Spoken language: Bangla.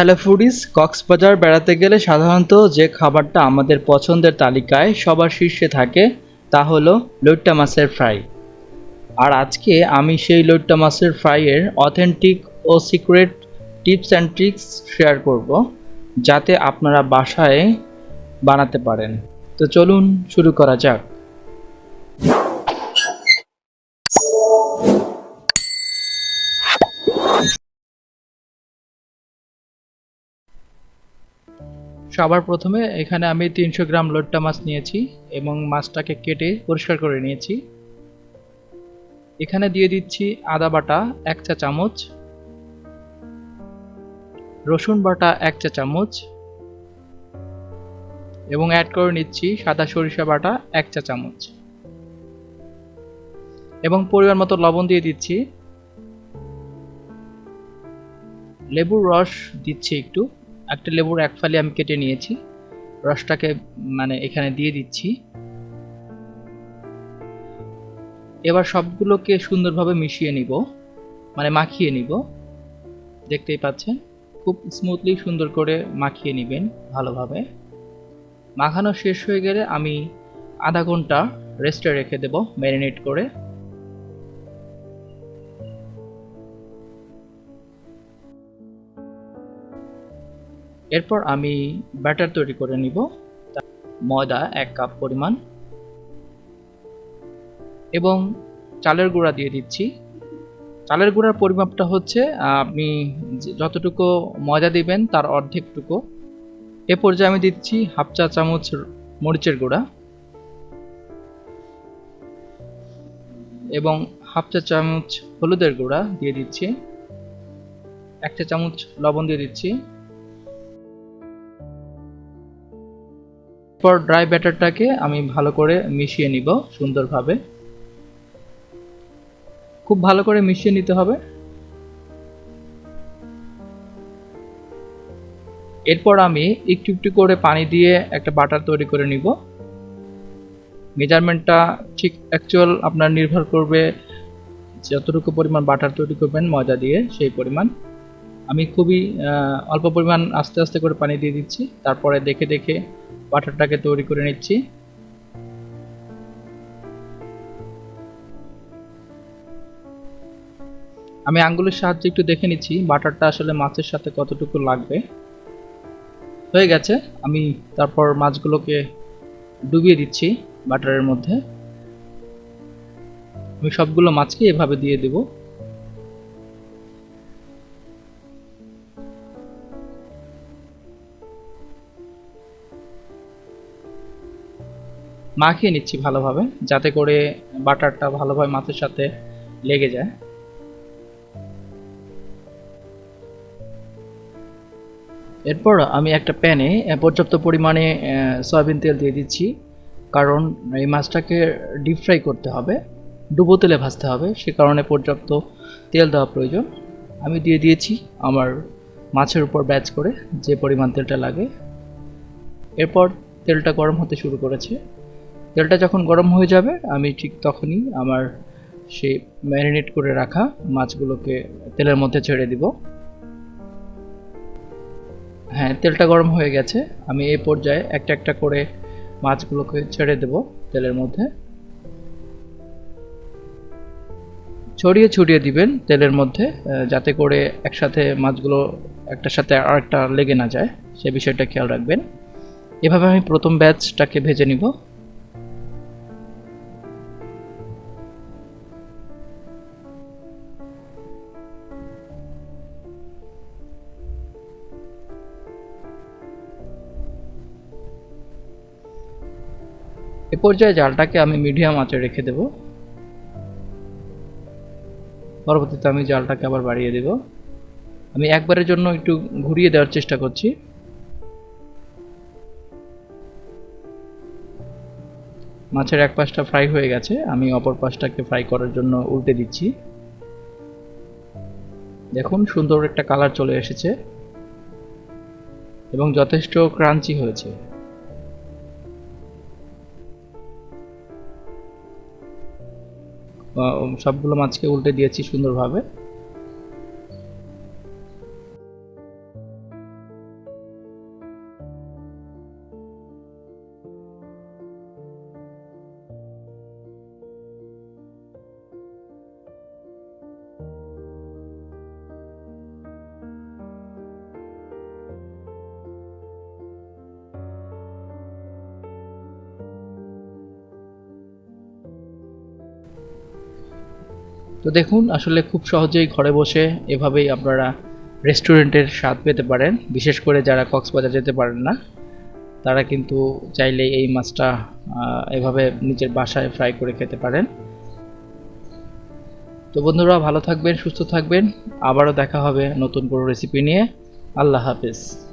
হ্যালো ফুডিজ, কক্সবাজার বেড়াতে গেলে সাধারণত যে খাবারটা আমাদের পছন্দের তালিকায় সবার শীর্ষে থাকে তা হলো লইট্টা মাছের ফ্রাই। আর আজকে আমি সেই লইট্টা মাছের ফ্রাইয়ের অথেন্টিক ও secret tips and tricks share করব, যাতে আপনারা বাসায় বানাতে পারেন। তো চলুন শুরু করা যাক। সবার প্রথমে এখানে আমি 300 গ্রাম লইট্টা মাছ নিয়েছি এবং মাছটাকে কেটে পরিষ্কার করে নিয়েছি। এখানে দিয়ে দিচ্ছি আদা বাটা 1 চা চামচ, রসুন বাটা 1 চা চামচ এবং অ্যাড করে নিচ্ছি সাদা সরিষা বাটা 1 চা চামচ এবং পরিমাণ মতো লবণ দিয়ে দিচ্ছি। লেবুর রস দিচ্ছি একটু, একটা লেবুর এক ফালি আমি কেটে নিয়েছি, রসটাকে এখানে দিয়ে দিচ্ছি। এবার সবগুলোকে সুন্দরভাবে মিশিয়ে নিব, মাখিয়ে নিব। দেখতেই পাচ্ছেন খুব স্মুথলি সুন্দর করে মাখিয়ে নেবেন ভালোভাবে। মাখানো শেষ হয়ে গেলে আমি আধা ঘন্টা রেস্টে রেখে দেব ম্যারিনেট করে। এরপর আমি ব্যাটার তৈরি করে নিব। ময়দা 1 কাপ পরিমাণ এবং চালের গুঁড়া দিয়ে দিচ্ছি। চালের গুঁড়ার পরিমাপটা হচ্ছে আপনি যতটুকু ময়দা দিবেন তার অর্ধেকটুকু। এ পর্যায়ে আমি দিচ্ছি হাফ চা চামচ মরিচের গুঁড়া এবং হাফ চা চামচ হলুদের গুঁড়া দিয়ে দিচ্ছি, 1 চা চামচ লবণ দিয়ে দিচ্ছি। এরপর ড্রাই ব্যাটারটাকে আমি ভালো করে মিশিয়ে নিব সুন্দরভাবে, খুব ভালো করে মিশিয়ে নিতে হবে। এরপর আমি একটু একটু করে পানি দিয়ে একটা বাটার তৈরি করে নিব। মেজারমেন্টটা ঠিক অ্যাকচুয়াল আপনার নির্ভর করবে যতটুকু পরিমাণ বাটার তৈরি করবেন ময়দা দিয়ে সেই পরিমাণ। আমি খুবই অল্প পরিমাণ আস্তে আস্তে করে পানি দিয়ে দিচ্ছি, তারপরে দেখে দেখে বাটারটাকে তৈরি করে নিচ্ছি। আমি আঙ্গুলের সাহায্যে একটু দেখে নিচ্ছি বাটারটা আসলে মাছের সাথে কতটুকু লাগবে। হয়ে গেছে, আমি তারপর মাছগুলোকে ডুবিয়ে দিচ্ছি বাটারের মধ্যে। আমি সবগুলো মাছকে এভাবে দিয়ে দেব। মাখিয়ে নিচ্ছি ভালোভাবে, যাতে করে বাটারটা ভালোভাবে মাছের সাথে লেগে যায়। এরপর আমি একটা প্যানে পর্যাপ্ত পরিমাণে সয়াবিন তেল দিয়ে দিচ্ছি, কারণ এই মাছটাকে ডিপ ফ্রাই করতে হবে, ডুবো তেলে ভাজতে হবে, সে কারণে পর্যাপ্ত তেল দেওয়া প্রয়োজন। আমি দিয়ে দিয়েছি আমার মাছের উপর ব্যাচ করে যে পরিমাণ তেলটা লাগে। এরপর তেলটা গরম হতে শুরু করেছে। তেলটা যখন গরম হয়ে যাবে আমি ঠিক তখনই আমার সেই ম্যারিনেট করে রাখা মাছগুলোকে তেলের মধ্যে ছেড়ে দিব। হ্যাঁ, তেলটা গরম হয়ে গেছে। আমি এই পর্যায়ে একটা একটা করে মাছগুলোকে ছেড়ে দেব তেলের মধ্যে। ছড়িয়ে ছড়িয়ে দিবেন তেলের মধ্যে, যাতে করে একসাথে মাছগুলো একটার সাথে আরেকটা লেগে না যায়, সে বিষয়টা খেয়াল রাখবেন। এভাবে আমি প্রথম ব্যাচটাকে ভেজে নিব। এ পর্যায়ে জালটাকে আমি মিডিয়াম আঁচে রেখে দেব। পরবর্তীতে আমি জালটাকে আবার বাড়িয়ে দেব। আমি একবারের জন্য একটু ঘুরিয়ে দেওয়ার চেষ্টা করছি। মাছের এক পাশটা ফ্রাই হয়ে গেছে, আমি অপর পাশটাকে ফ্রাই করার জন্য উল্টে দিচ্ছি। দেখুন সুন্দর একটা কালার চলে এসেছে এবং যথেষ্ট ক্রাঞ্চি হয়েছে। সবগুলো মাছকে উল্টে দিয়েছি সুন্দরভাবে। তো দেখুন আসলে খুব সহজেই ঘরে বসে এভাবেই আপনারা রেস্টুরেন্টের স্বাদ পেতে পারেন। বিশেষ করে যারা কক্সবাজার যেতে পারেন না তারা কিন্তু চাইলে এই মাছটা এভাবে নিজের বাসায় ফ্রাই করে খেতে পারেন। তো বন্ধুরা ভালো থাকবেন, সুস্থ থাকবেন, আবারও দেখা হবে নতুন কোনো রেসিপি নিয়ে। আল্লাহ হাফেজ।